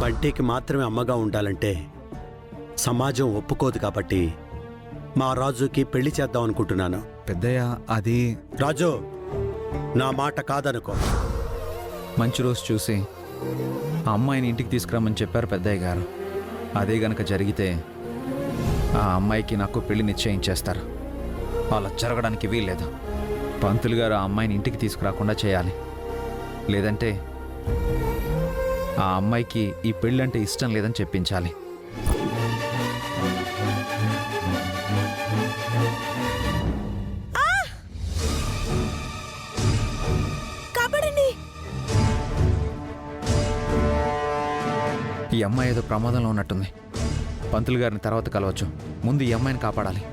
బంటికి మాత్రమే అమ్మగా ఉండాలంటే సమాజం ఒప్పుకోదు. కాబట్టి మా రాజుకి పెళ్లి చేద్దాం అనుకుంటున్నాను. పెద్దయ్య, అది రాజు, నా మాట కాదనుకో. మంచి రోజు చూసి ఆ అమ్మాయిని ఇంటికి తీసుకురమ్మని చెప్పారు పెద్దయ్య గారు. అదే గనక జరిగితే ఆ అమ్మాయికి నాకు పెళ్లి నిశ్చయించేస్తారు. అలా జరగడానికి వీల్లేదు. పంతులు గారు ఆ అమ్మాయిని ఇంటికి తీసుకురాకుండా చేయాలి. లేదంటే ఆ అమ్మాయికి ఈ పెళ్ళంటే ఇష్టం లేదని చెప్పించాలి. ఈ అమ్మాయి ఏదో ప్రమాదంలో ఉన్నట్టుంది. పంతులు గారిని తర్వాత కలవచ్చు. ముందు ఈ అమ్మాయిని కాపాడాలి.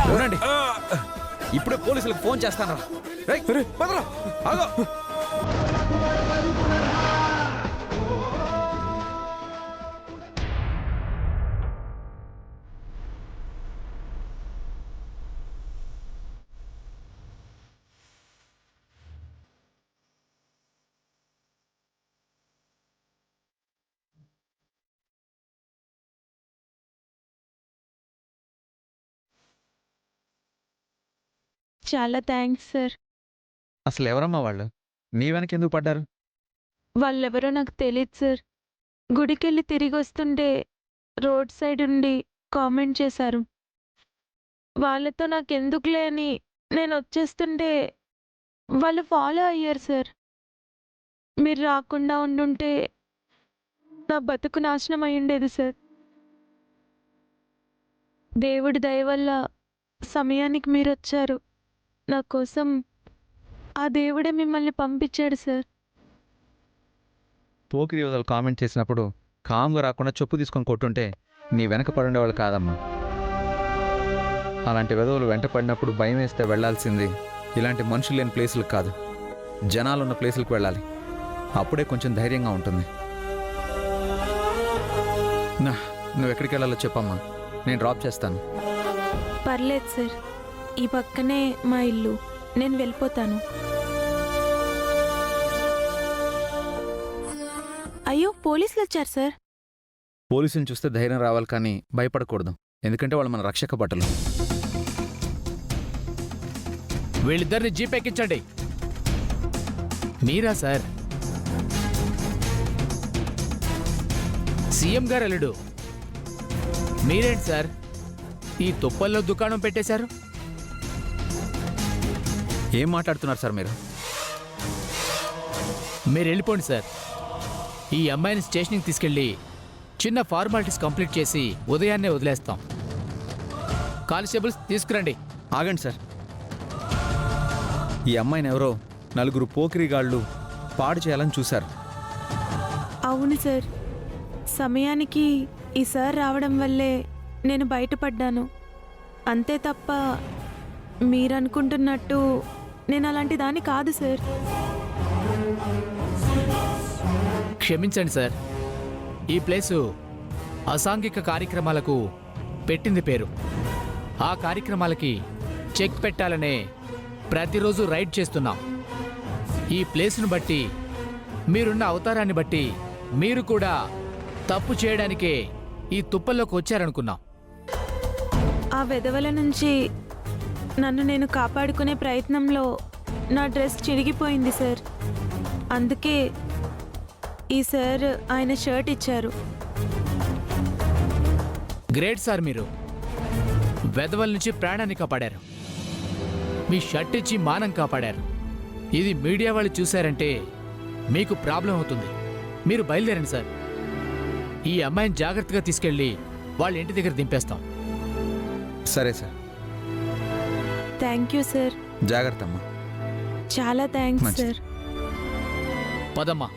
చూడండి, ఇప్పుడే పోలీసులకు ఫోన్ చేస్తాను. చాలా థ్యాంక్స్ సార్. అసలు ఎవరమ్మా వాళ్ళు? నీ వెనక ఎందుకు పడ్డారు? వాళ్ళెవరో నాకు తెలియదు సార్. గుడికెళ్ళి తిరిగి వస్తుంటే రోడ్ సైడ్ ఉండి కామెంట్ చేశారు. వాళ్ళతో నాకెందుకులే అని నేను వచ్చేస్తుంటే వాళ్ళు ఫాలో అయ్యారు సార్. మీరు రాకుండా ఉండుంటే నా బతుకు నాశనం అయి ఉండేది సార్. దేవుడి దయ వల్ల సమయానికి మీరు వచ్చారు. నా కోసం ఆ దేవుడే మిమ్మల్ని పంపించాడు సార్. పోకిరి వదలు కామెంట్ చేసినప్పుడు కామ్గా రాకుండా చెప్పు తీసుకొని కొట్టుంటే నీ వెనక పడుండేవాళ్ళు కాదమ్మా. అలాంటి వెధవులు వెంట పడినప్పుడు భయం వేస్తే వెళ్లాల్సింది ఇలాంటి మనుషులు లేని ప్లేసులకు కాదు, జనాలున్న ప్లేసులకు వెళ్ళాలి. అప్పుడే కొంచెం ధైర్యంగా ఉంటుంది. నువ్వు ఎక్కడికి వెళ్ళాలో చెప్పమ్మా, నేను డ్రాప్ చేస్తాను. పర్లేదు సార్, ఈ పక్కనే మా ఇల్లు, నేను వెళ్ళిపోతాను. అయ్యో, పోలీసులు వచ్చారు సార్. పోలీసుని చూస్తే ధైర్యం రావాలి కానీ భయపడకూడదు, ఎందుకంటే వాళ్ళు మన రక్షక భటులు. వీళ్ళిద్దరిని జీప్ ఎక్కించండి. మీరా సార్? సీఎం గారు అల్లుడు మీరేంటి సార్ ఈ తుప్పల్లో దుకాణం పెట్టేశారు? ఏం మాట్లాడుతున్నారు సార్ మీరు? మీరు వెళ్ళిపోండి సార్. ఈ అమ్మాయిని స్టేషన్కి తీసుకెళ్ళి చిన్న ఫార్మాలిటీస్ కంప్లీట్ చేసి ఉదయాన్నే వదిలేస్తాం. కానిస్టేబుల్స్ తీసుకురండి. ఆగండి సార్. ఈ అమ్మాయిని ఎవరో నలుగురు పోకిరిగాళ్ళు పాడు చేయాలని చూశారు. అవును సార్, సమయానికి ఈ సార్ రావడం వల్లే నేను బయటపడ్డాను. అంతే తప్ప మీరనుకుంటున్నట్టు నేను అలాంటి దాన్ని కాదు సార్. క్షమించండి సార్, ఈ ప్లేసు అసాంఘిక కార్యక్రమాలకు పెట్టింది పేరు. ఆ కార్యక్రమాలకి చెక్ పెట్టాలనే ప్రతిరోజు రైడ్ చేస్తున్నాం. ఈ ప్లేస్ను బట్టి, మీరున్న అవతారాన్ని బట్టి మీరు కూడా తప్పు చేయడానికే ఈ తుప్పల్లోకి వచ్చారనుకున్నాం. ఆ వెధవల నుంచి నన్ను నేను కాపాడుకునే ప్రయత్నంలో నా డ్రెస్ చిరిగిపోయింది సార్. అందుకే ఈ సార్ ఆయన షర్ట్ ఇచ్చారు. గ్రేట్ సార్, మీరు వెధవల నుంచి ప్రాణాన్ని కాపాడారు. మీ షర్ట్ ఇచ్చి మానం కాపాడారు. ఇది మీడియా వాళ్ళు చూశారంటే మీకు ప్రాబ్లం అవుతుంది. మీరు బయలుదేరండి సార్. ఈ అమ్మాయిని జాగ్రత్తగా తీసుకెళ్ళి వాళ్ళ ఇంటి దగ్గర దింపేస్తాం. సరే సార్. Thank you sir. జాగ్రత్త అమ్మా. చాలా థ్యాంక్స్ మంచిది. సార్. పదమ్మా.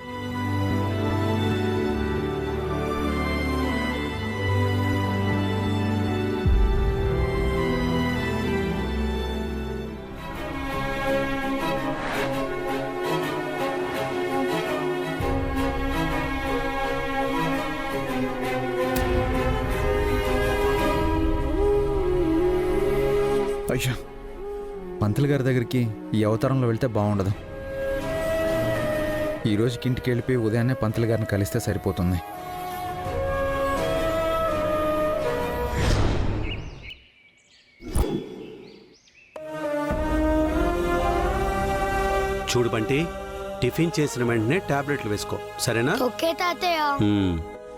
అయ్యా, పంతులు గారి దగ్గరికి ఈ అవతారంలో వెళ్తే బాగుండదు. ఈ రోజుకి ఇంటికి వెళ్ళిపోయి ఉదయాన్నే పంతులు గారిని కలిస్తే సరిపోతుంది. చూడు బంటి, టిఫిన్ చేసిన వెంటనే టాబ్లెట్లు వేసుకో, సరేనా? ఓకే తాతయ్య.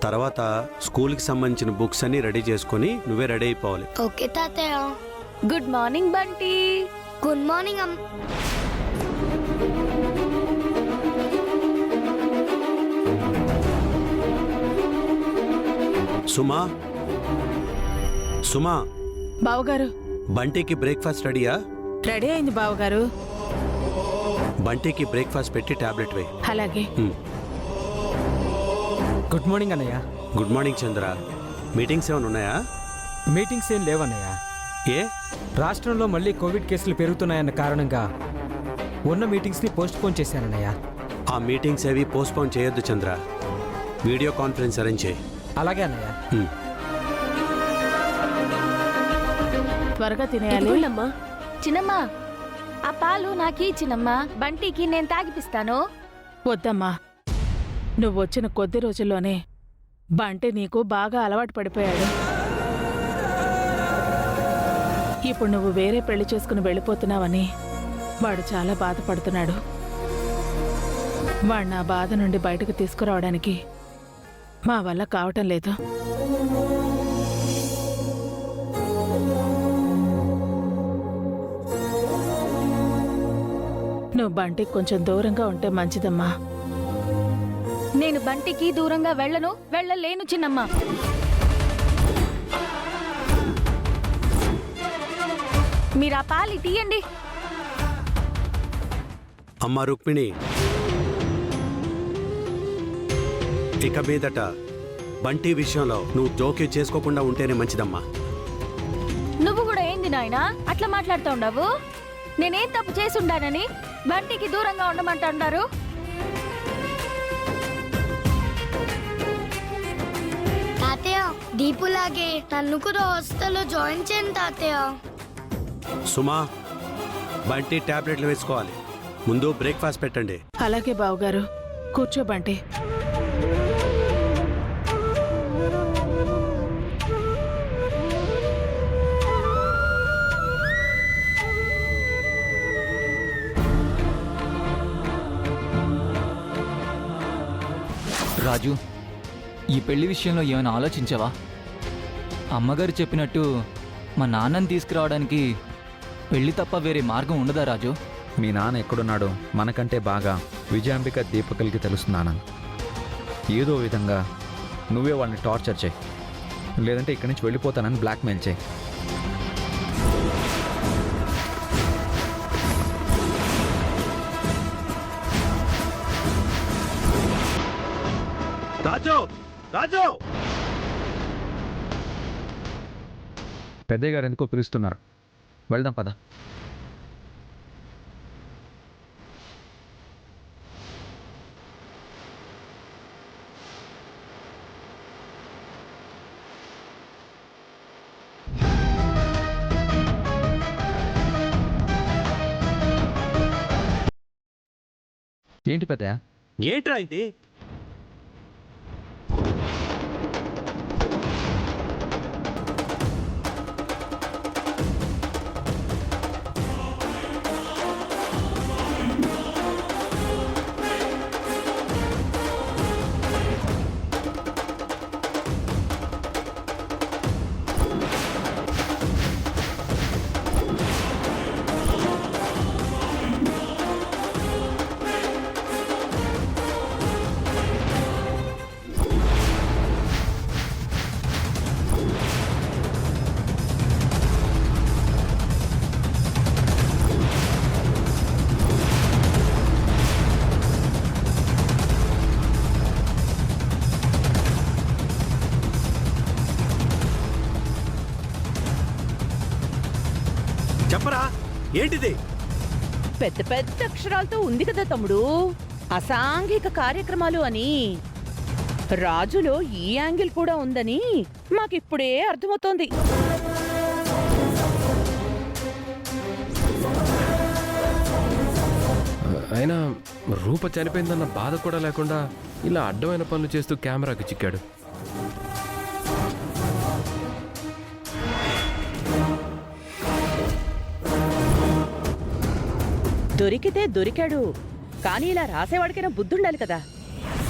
తర్వాత స్కూల్కి సంబంధించిన బుక్స్ అన్ని రెడీ చేసుకొని నువ్వే రెడీ అయిపోవాలి. ఓకే తాతయ్య. Good morning Bunty. Good morning Suma, Suma, బావగారు, బంటికి బ్రేక్ఫాస్ట్ రెడీయా? రెడీ అయింది బావగారు. బంటికి బ్రేక్ఫాస్ట్ పెట్టి టాబ్లెట్ వేయి. అలాగే. గుడ్ మార్నింగ్ అన్నయ్య. గుడ్ మార్నింగ్ చంద్ర. మీటింగ్స్ ఏమైనా ఉన్నాయా? మీటింగ్స్ ఏం లేవన్నయ్య. ఏ? రాష్ట్రంలో మళ్ళీ కోవిడ్ కేసులు పెరుగుతున్నాయన్న కారణంగా ఉన్న మీటింగ్స్ని పోస్ట్ పోన్ చేశానన్నయ్య. ఆ మీటింగ్స్ ఏవి పోస్ట్పోన్ చేయొద్దు చంద్ర. వీడియో కాన్ఫరెన్స్ అరేంజ్ చేయి. అలాగే అన్నయ్య. త్వరగా తినేయాలి. ఇదిగోండమ్మా. చిన్నమ్మా, ఆ పాలు నాకీ చిన్నమ్మా. బంటికి నేను తాగిపిస్తాను. వద్దమ్మా, నువ్వు వచ్చిన కొద్ది రోజుల్లోనే బంటి నీకు బాగా అలవాటు పడిపోయాడు. ఇప్పుడు నువ్వు వేరే పెళ్లి చేసుకుని వెళ్ళిపోతున్నావని వాడు చాలా బాధపడుతున్నాడు. వాడు నా బాధ నుండి బయటకు తీసుకురావడానికి మా వల్ల కావటం లేదు. నువ్వు బంటికి కొంచెం దూరంగా ఉంటే మంచిదమ్మా. నేను బంటికి దూరంగా వెళ్ళలేను చిన్నమ్మా. మీరు ఆ పాలు తీయండి. అమ్మా రుక్మిణి, ఇక మీదట బంటి విషయంలో నువ్వు జోక్యం చేసుకోకుండా ఉంటేనే మంచిదమ్మా. నువ్వు కూడా ఏంది నాయనా అట్లా మాట్లాడుతూ ఉండవు? నేనేం తప్పు చేసుండానని బంటికి దూరంగా ఉండమంటున్నారు? తాతయ్య, దీపులాగే నన్ను కూడా హాస్టల్లో జాయిన్ చేయండి తాతయ్య. సుమా, బంటి టాబ్లెట్లు వేసుకోవాలి. ముందు బ్రేక్ఫాస్ట్ పెట్టండి. అలాగే బావగారు, కూర్చో బంటి. రాజు, ఈ పెళ్లి విషయంలో ఏమైనా ఆలోచించావా? అమ్మగారు చెప్పినట్టు మా నాన్నని తీసుకురావడానికి పెళ్లి తప్ప వేరే మార్గం ఉండదా రాజు? మీ నాన్న ఎక్కడున్నాడో మనకంటే బాగా విజయాంబిక దీపకల్కి తెలుస్తున్నాను. ఏదో విధంగా నువ్వే వాళ్ళని టార్చర్ చేయి, లేదంటే ఇక్కడి నుంచి వెళ్ళిపోతానని బ్లాక్మెయిల్ చేయి. రాజు, రాజు! పెద్దయ్య గారు ఎందుకో పిలుస్తున్నారు, వెళ్దాం పద. ఏంటి పెద్దయ్య? ఏంట్రా ఇది? చెప్పరా ఏంటిది? పెద్ద పెద్ద అక్షరాలతో ఉంది కదా తమ్ముడు, అసాంఘిక కార్యక్రమాలు అని. రాజులో ఈ యాంగిల్ కూడా ఉందని మాకిప్పుడే అర్థమవుతోంది. అయినా రూప చనిపోయిందన్న బాధ కూడా లేకుండా ఇలా అడ్డమైన పనులు చేస్తూ కెమెరాకి చిక్కాడు. దొరికితే దొరికాడు, కానీ ఇలా రాసేవాడికైనా బుద్ధుండాలి కదా.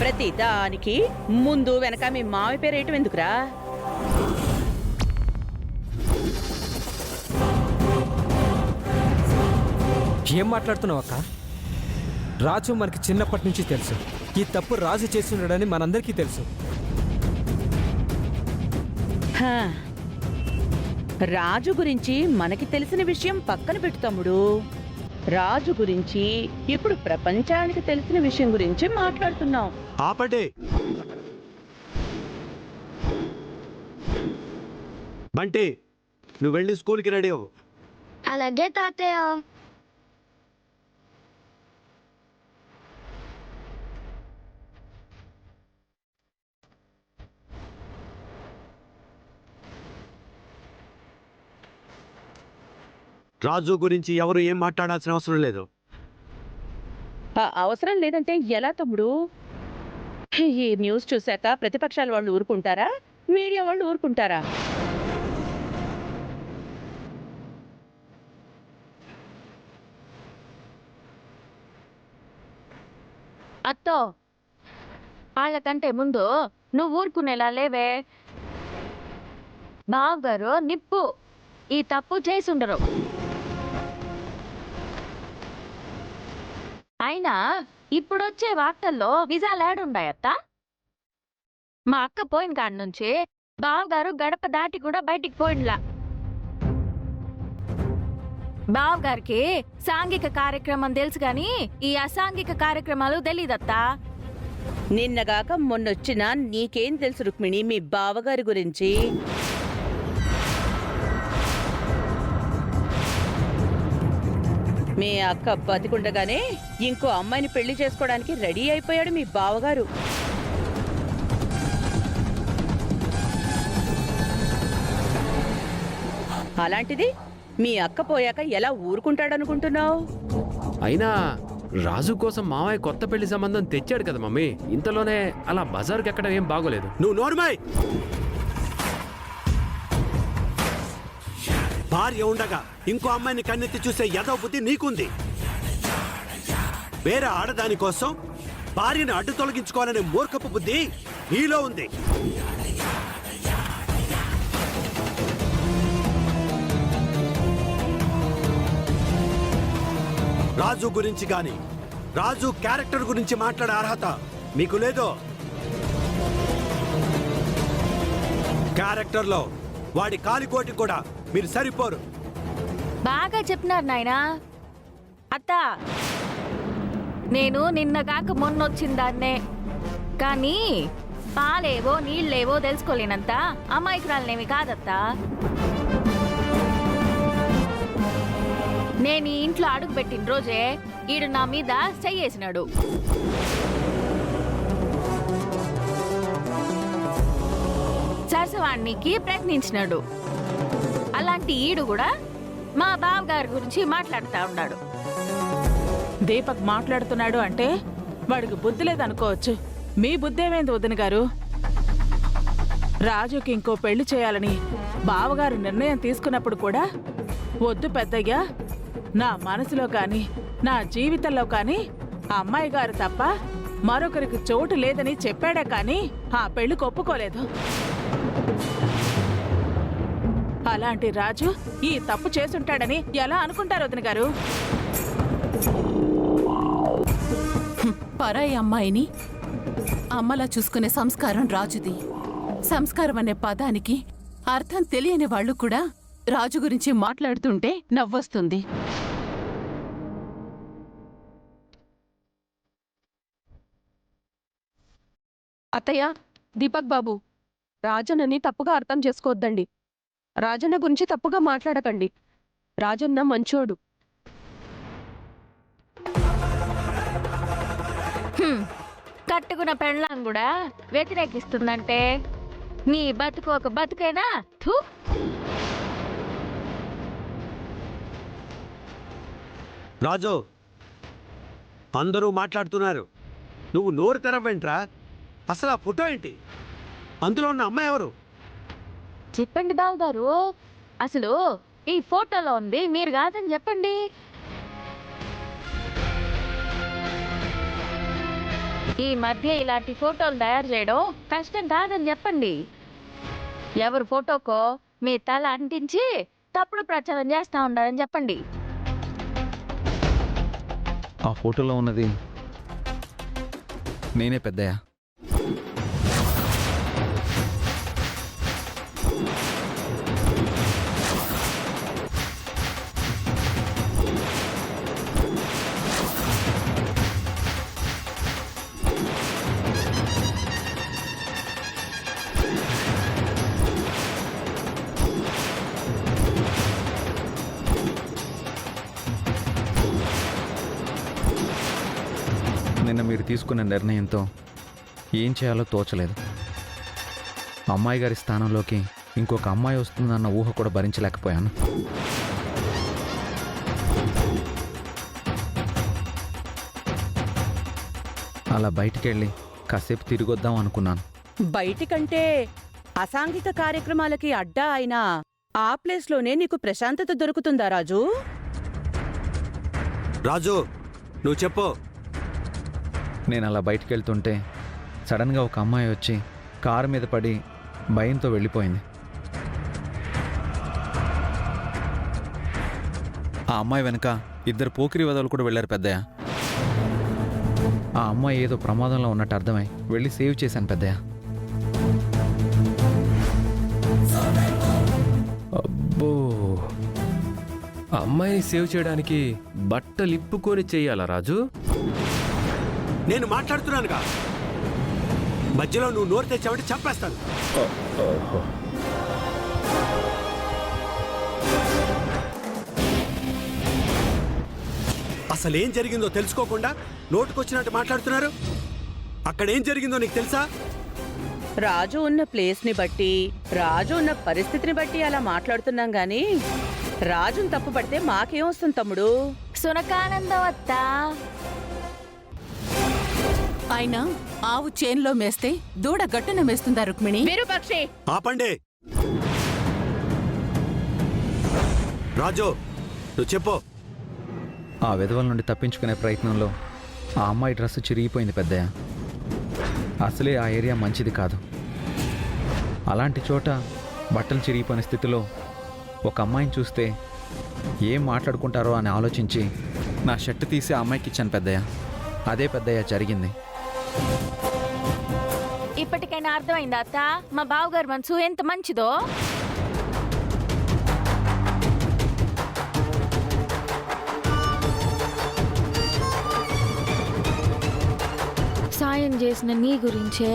ప్రతి దానికి ముందు వెనక మీ మావి పేరేయటం ఎందుకురా? ఏం మాట్లాడుతున్నావు అక్క? రాజు మనకి చిన్నప్పటి నుంచి తెలుసు. ఈ తప్పు రాజు చేస్తున్నాడని మనందరికీ తెలుసు. హా, రాజు గురించి మనకి తెలిసిన విషయం పక్కన పెట్టు తమ్ముడు. రాజు గురించి ఇప్పుడు ప్రపంచానికి తెలిసిన విషయం గురించి మాట్లాడుతున్నాం. ఆపండి. బంటి, నువ్వు వెళ్ళి స్కూల్కి రెడీ అవ్వు. అలాగే తాతయ్య. రాజు గురించి ఎవరు ఏం మాట్లాడాల్సిన అవసరం లేదు. అవసరం లేదంటే ఎలా తమ్ముడు? ఈ న్యూస్ చూశాక ప్రతిపక్షాల వాళ్ళు ఊరుకుంటారా? మీడియా వాళ్ళు ఊరుకుంటారా? అత్తో, వాళ్ళకంటే ముందు నువ్వు ఊరుకునేలా లేవే. బావగారు నిప్పు ఈ తప్పు చేసుండరు. అయినా ఇప్పుడొచ్చే వార్తల్లో నిజాలేడుండాయత్తా? మా అక్క పోయిన కాడి నుంచి బావగారు గడప దాటి కూడా బయటికి పోయినలా. బావగారికి సాంఘిక కార్యక్రమం తెలుసు గాని ఈ అసాంఘిక కార్యక్రమాలు తెలీదత్తా. నిన్నగాక మొన్నొచ్చినా నీకేం తెలుసు రుక్మిణి మీ బావగారి గురించి? మీ అక్క బతికుండగానే ఇంకో అమ్మాయిని పెళ్లి చేసుకోవడానికి రెడీ అయిపోయాడు మీ బావగారు. అలాంటిది మీ అక్క పోయాక ఎలా ఊరుకుంటాడనుకుంటున్నావు? అయినా రాజు కోసం మావయ్య కొత్త పెళ్లి సంబంధం తెచ్చాడు కదా మమ్మీ. ఇంతలోనే అలా బజార్కి ఎక్కడం ఏం బాగోలేదు. నువ్వు నోరుమై. భార్య ఉండగా ఇంకో అమ్మాయిని కన్నెత్తి చూసే యదో బుద్ధి నీకుంది. వేరే ఆడదాని కోసం భార్యను అడ్డు తొలగించుకోవాలనే మూర్ఖపు బుద్ధి నీలో ఉంది. రాజు గురించి గాని రాజు క్యారెక్టర్ గురించి మాట్లాడే అర్హత మీకు లేదు. క్యారెక్టర్లో వాడి కాలికోటి కూడా మీరు సరిపోరు. బాగా చెప్పినారు నాయనా. అత్త, నేను నిన్నగాక మొన్నొచ్చిందాన్నే, కానీ పాలేవో నీళ్ళేవో తెలుసుకోలేనంత అమాయకురాలనేమి కాదత్తా. నేను ఈ ఇంట్లో అడుగు పెట్టిన రోజే ఈడు నా మీద చెయ్యేసినాడు. సరసవాణ్ణికి ప్రయత్నించినాడు. అలాంటి ఈడు కూడా మా బావగారి గురించి మాట్లాడుతూ ఉన్నాడు. దీపక్ మాట్లాడుతున్నాడు అంటే వాడికి బుద్ధి లేదనుకోవచ్చు. మీ బుద్ధి ఏమైంది వదిన గారు? రాజుకి ఇంకో పెళ్లి చేయాలని బావగారు నిర్ణయం తీసుకున్నప్పుడు కూడా వద్దు పెద్దయ్యా, నా మనసులో కానీ నా జీవితంలో కానీ అమ్మాయి గారు తప్ప మరొకరికి చోటు లేదని చెప్పాడే కానీ ఆ పెళ్లికి ఒప్పుకోలేదు. అలాంటి రాజు ఈ తప్పు చేసుంటాడని ఎలా అనుకుంటారు వదిన గారు? పరాయి అమ్మాయిని అమ్మలా చూసుకునే సంస్కారం రాజుది. సంస్కారం అనే పదానికి అర్థం తెలియని వాళ్ళు కూడా రాజు గురించి మాట్లాడుతుంటే నవ్వొస్తుంది. అత్తయ్య, దీపక్ బాబు, రాజన్నని తప్పుగా అర్థం చేసుకోవద్దండి. రాజన్న గురించి తప్పుగా మాట్లాడకండి. రాజన్న మంచోడు. కట్టుకున్న పెళ్ళాం కూడా వ్యతిరేకిస్తుందంటే నీ బతుకు ఒక బతుకేనా? థూ. రాజు, అందరూ మాట్లాడుతున్నారు, నువ్వు నోరు తెరవేంట్రా? అసలు ఆ ఫోటో ఏంటి? అందులో ఉన్న అమ్మాయి ఎవరు? చెప్పండి బావగారు, అసలు ఈ ఫోటోలో ఉంది మీరు కాదని చెప్పండి. ఈ మధ్య ఇలాంటి ఫోటోలు తయారు చేయడం కష్టం కాదని చెప్పండి. ఎవరి ఫోటోకో మీ తల అంటించి తప్పుడు ప్రచారం చేస్తా ఉండాలని చెప్పండి. ఆ ఫోటోలో ఉన్నది నేనే పెద్దయ్య. నిన్న మీరు తీసుకున్న నిర్ణయంతో ఏం చేయాలో తోచలేదు. అమ్మాయి గారి స్థానంలోకి ఇంకొక అమ్మాయి వస్తుందన్న ఊహ కూడా భరించలేకపోయాను. అలా బయటికి వెళ్ళి కాసేపు తిరిగొద్దాం అనుకున్నాను. బయటికంటే అసాంఘిక కార్యక్రమాలకి అడ్డా అయినా ఆ ప్లేస్లోనే నీకు ప్రశాంతత దొరుకుతుందా రాజు? రాజు, నువ్వు చెప్పు. నేను అలా బయటికి వెళ్తుంటే సడన్గా ఒక అమ్మాయి వచ్చి కారు మీద పడి భయంతో వెళ్ళిపోయింది. ఆ అమ్మాయి వెనక ఇద్దరు పోకిరి వదలు కూడా వెళ్ళారు పెద్దయ్య. ఆ అమ్మాయి ఏదో ప్రమాదంలో ఉన్నట్టు అర్థమై వెళ్ళి సేవ్ చేశాను పెద్దయ్య. అబ్బో, అమ్మాయిని సేవ్ చేయడానికి బట్టలు ఇప్పుకొని చెయ్యాలా రాజు? నేను మాట్లాడుతున్నానుగా, మధ్యలో నువ్వు నోరు తెచ్చావంటే చంపేస్తాను. అసలు ఏం జరిగిందో తెలుసుకోకుండా నోటుకొచ్చినట్టు మాట్లాడుతున్నారు. అక్కడ ఏం జరిగిందో నీకు తెలుసా? రాజు ఉన్న ప్లేస్ని బట్టి, రాజు ఉన్న పరిస్థితిని బట్టి అలా మాట్లాడుతున్నాం గాని రాజుని తప్పు పడితే మాకేం వస్తుంది తమ్ముడు? సునకానందం అత్తా. అయినా ఆవు చేన్లో మేస్తే దూడ గట్టున మేస్తుందా రుక్మిణి? విరూపాక్షి, ఆపండి. రాజు, నువ్వు చెప్పు. ఆ విధవల నుండి తప్పించుకునే ప్రయత్నంలో ఆ అమ్మాయి డ్రెస్సు చిరిగిపోయింది పెద్దయ్య. అసలే ఆ ఏరియా మంచిది కాదు. అలాంటి చోట బట్టలు చిరిగిపోయిన స్థితిలో ఒక అమ్మాయిని చూస్తే ఏం మాట్లాడుకుంటారో అని ఆలోచించి నా షర్ట్ తీసి ఆ అమ్మాయికి ఇచ్చాను పెద్దయ్య. అదే పెద్దయ్య జరిగింది. ఇప్పటికైనా అర్థమైందా అత్త మా బావగారు మనసు ఎంత మంచిదో? సాయం చేసిన నీ గురించే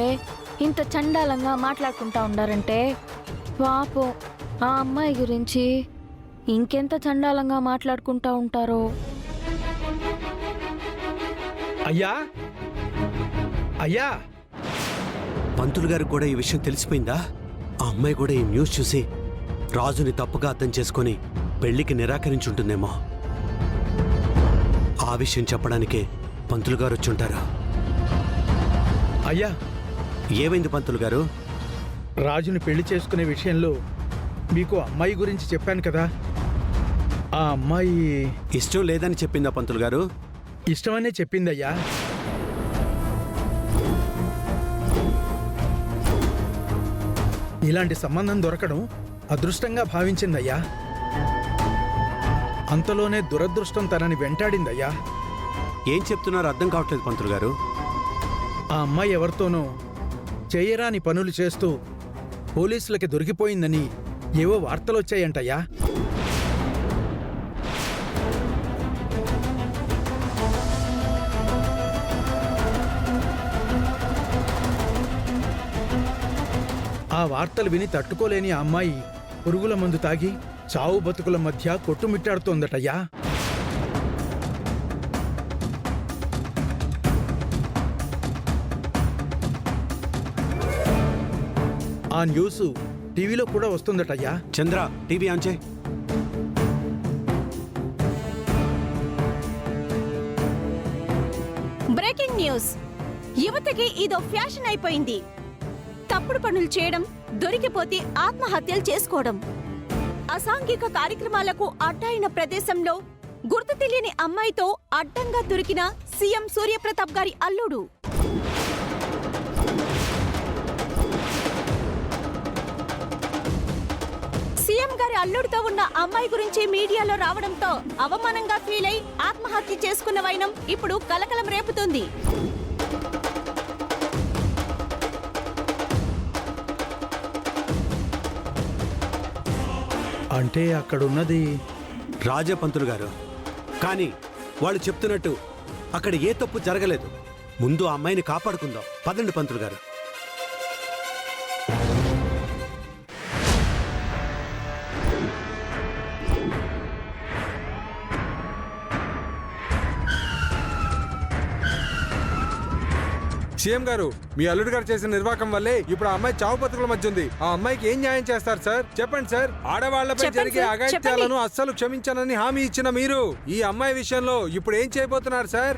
ఇంత చండాలంగా మాట్లాడుకుంటా ఉండారంటే పాపం ఆ అమ్మాయి గురించి ఇంకెంత చండాలంగా మాట్లాడుకుంటా ఉంటారో. అయ్యా, అయ్యా, పంతులు గారికి కూడా ఈ విషయం తెలిసిపోయిందా? ఆ అమ్మాయి కూడా ఈ న్యూస్ చూసి రాజుని తప్పుగా అర్థం చేసుకొని పెళ్లికి నిరాకరించుంటుందేమో. ఆ విషయం చెప్పడానికే పంతులు గారు వచ్చుంటారా? అయ్యా, ఏమైంది పంతులు గారు? రాజుని పెళ్లి చేసుకునే విషయంలో మీకు అమ్మాయి గురించి చెప్పాను కదా, ఆ అమ్మాయి ఇష్టం లేదని చెప్పిందా పంతులు గారు? ఇష్టమనే చెప్పిందయ్యా. ఇలాంటి సంబంధం దొరకడం అదృష్టంగా భావించిందయ్యా. అంతలోనే దురదృష్టం తనని వెంటాడిందయ్యా. ఏం చెప్తున్నారో అర్థం కావట్లేదు పంతులు గారు. ఆ అమ్మాయి ఎవరితోనో చేయరాని పనులు చేస్తూ పోలీసులకి దొరికిపోయిందని ఏవో వార్తలొచ్చాయంటయ్యా. ఆ వార్తలు విని తట్టుకోలేని ఆ అమ్మాయి పురుగుల మందు తాగి చావు బతుకుల మధ్య కొట్టుమిట్టాడుతోందటయ్యా. ఆ న్యూస్ టీవీలో కూడా వస్తుందటయ్యా. చంద్ర టీవీ ఆన్ చేయి. Breaking news. యువతకి ఇదో ఫ్యాషన్ అయిపోయింది. తప్పుడు పనులు చేయడం, దొరికిపోతే ఆత్మహత్యలు చేసుకోవడం. అసాంఘిక కార్యక్రమాలకు అడ్డైన ప్రదేశంలో గుర్తు తెలియని అమ్మాయితో అడ్డంగా దొరికిన సీఎం సూర్యప్రతాప్ గారి అల్లుడు. సీఎం గారి అల్లుడితో ఉన్న అమ్మాయి గురించి మీడియాలో రావడంతో అవమానంగా ఫీల్ అయి ఆత్మహత్య చేసుకున్న వైనం ఇప్పుడు కలకలం రేపుతుంది. అంటే అక్కడున్నది రాజపంతులు గారు. కానీ వాళ్ళు చెప్తున్నట్టు అక్కడ ఏ తప్పు జరగలేదు. ముందు ఆ అమ్మాయిని కాపాడుకుందాం. పదండి పంతులు గారు. సీఎం గారు, మీ అల్లుడు గారు చేసిన నిర్వాకం వల్లే ఇప్పుడు ఆ అమ్మాయి చావు బతుకుల మధ్య ఉంది. ఆ అమ్మాయికి ఏం న్యాయం చేస్తారు సార్? చెప్పండి సార్. ఆడవాళ్లపై జరిగే అఘాయిత్యాలను అస్సలు క్షమించనని హామీ ఇచ్చిన మీరు ఈ అమ్మాయి విషయంలో ఇప్పుడు ఏం చేయబోతున్నారు సార్?